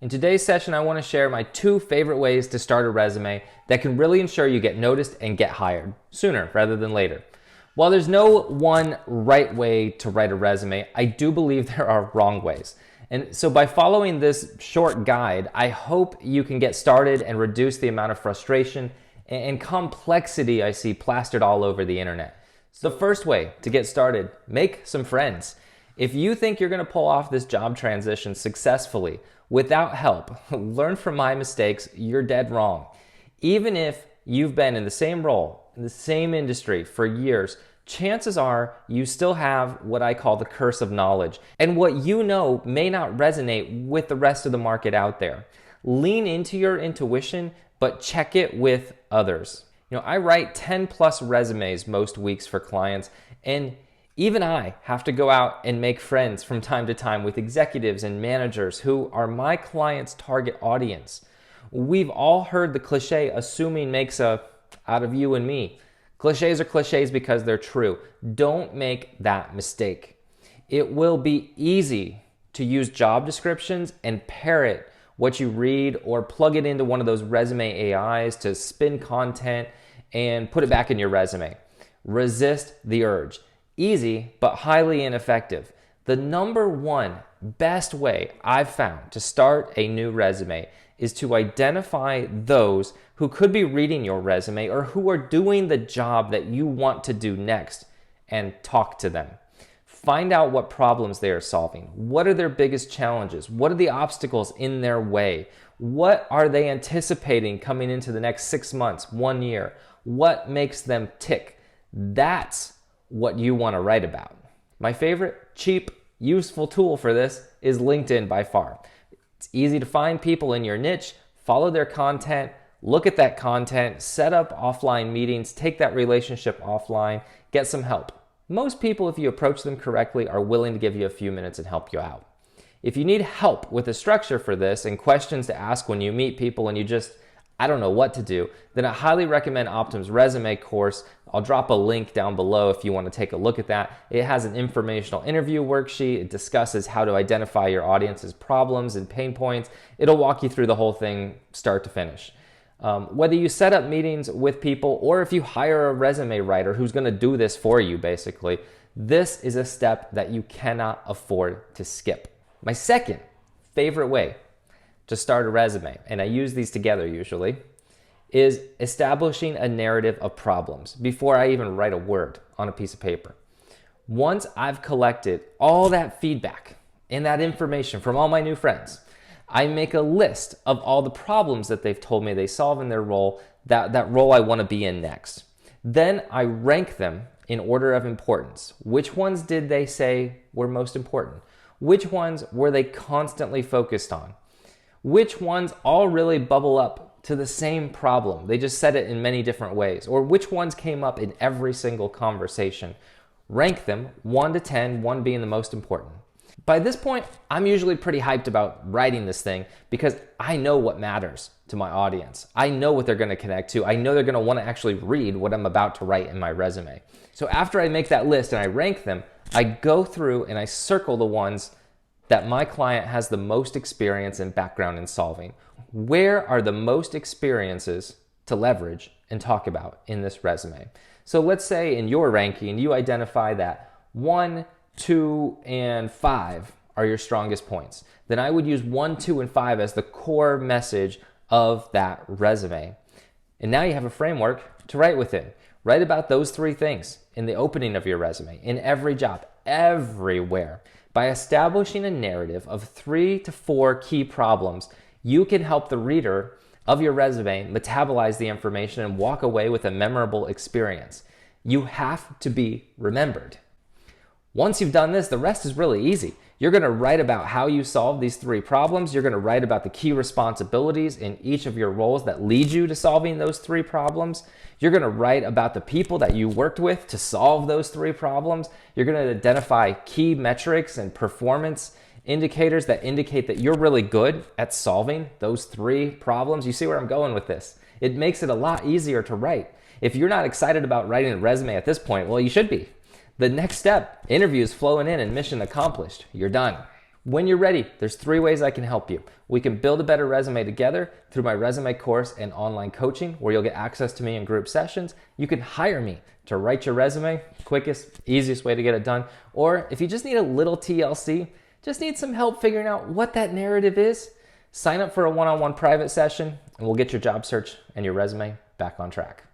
In today's session, I want to share my 2 favorite ways to start a resume that can really ensure you get noticed and get hired sooner rather than later. While there's no one right way to write a resume, I do believe there are wrong ways. And so by following this short guide, I hope you can get started and reduce the amount of frustration and complexity I see plastered all over the internet. So the first way to get started, make some friends. If you think you're going to pull off this job transition successfully without help, learn from my mistakes, you're dead wrong. Even if you've been in the same role, in the same industry for years, chances are you still have what I call the curse of knowledge. And what you know may not resonate with the rest of the market out there. Lean into your intuition, but check it with others. I write 10 plus resumes most weeks for clients, and even I have to go out and make friends from time to time with executives and managers who are my clients' target audience. We've all heard the cliche, assuming makes a out of you and me. Cliches are cliches because they're true. Don't make that mistake. It will be easy to use job descriptions and parrot what you read or plug it into one of those resume AIs to spin content and put it back in your resume. Resist the urge. Easy, but highly ineffective. The number one best way I've found to start a new resume is to identify those who could be reading your resume or who are doing the job that you want to do next and talk to them. Find out what problems they are solving. What are their biggest challenges? What are the obstacles in their way? What are they anticipating coming into the next 6 months, 1 year? What makes them tick? That's what you want to write about. My favorite, cheap, useful tool for this is LinkedIn by far. It's easy to find people in your niche, follow their content, look at that content, set up offline meetings, take that relationship offline, get some help. Most people, if you approach them correctly, are willing to give you a few minutes and help you out. If you need help with a structure for this and questions to ask when you meet people and you just I don't know what to do, then I highly recommend Optum's resume course. I'll drop a link down below if you want to take a look at that. It has an informational interview worksheet. It discusses how to identify your audience's problems and pain points. It'll walk you through the whole thing start to finish. Whether you set up meetings with people or if you hire a resume writer who's going to do this for you, basically, this is a step that you cannot afford to skip. My second favorite way to start a resume, and I use these together usually, is establishing a narrative of problems before I even write a word on a piece of paper. Once I've collected all that feedback and that information from all my new friends, I make a list of all the problems that they've told me they solve in their role, that role I want to be in next. Then I rank them in order of importance. Which ones did they say were most important? Which ones were they constantly focused on? Which ones all really bubble up to the same problem? They just said it in many different ways. Or which ones came up in every single conversation? Rank them 1 to 10, 1 being the most important. By this point, I'm usually pretty hyped about writing this thing because I know what matters to my audience. I know what they're going to connect to. I know they're going to want to actually read what I'm about to write in my resume. So after I make that list and I rank them, I go through and I circle the ones that my client has the most experience and background in solving. Where are the most experiences to leverage and talk about in this resume? So let's say in your ranking, you identify that 1, 2, and 5 are your strongest points. Then I would use 1, 2, and 5 as the core message of that resume. And now you have a framework to write within. Write about those 3 things in the opening of your resume, in every job, everywhere. By establishing a narrative of 3 to 4 key problems, you can help the reader of your resume metabolize the information and walk away with a memorable experience. You have to be remembered. Once you've done this, the rest is really easy. You're going to write about how you solve these 3 problems. You're going to write about the key responsibilities in each of your roles that lead you to solving those 3 problems. You're going to write about the people that you worked with to solve those 3 problems. You're going to identify key metrics and performance indicators that indicate that you're really good at solving those 3 problems. You see where I'm going with this? It makes it a lot easier to write. If you're not excited about writing a resume at this point, well, you should be. The next step, interviews flowing in and mission accomplished. You're done. When you're ready, there's 3 ways I can help you. We can build a better resume together through my resume course and online coaching, where you'll get access to me in group sessions. You can hire me to write your resume, quickest, easiest way to get it done. Or if you just need a little TLC, just need some help figuring out what that narrative is, sign up for a one-on-one private session and we'll get your job search and your resume back on track.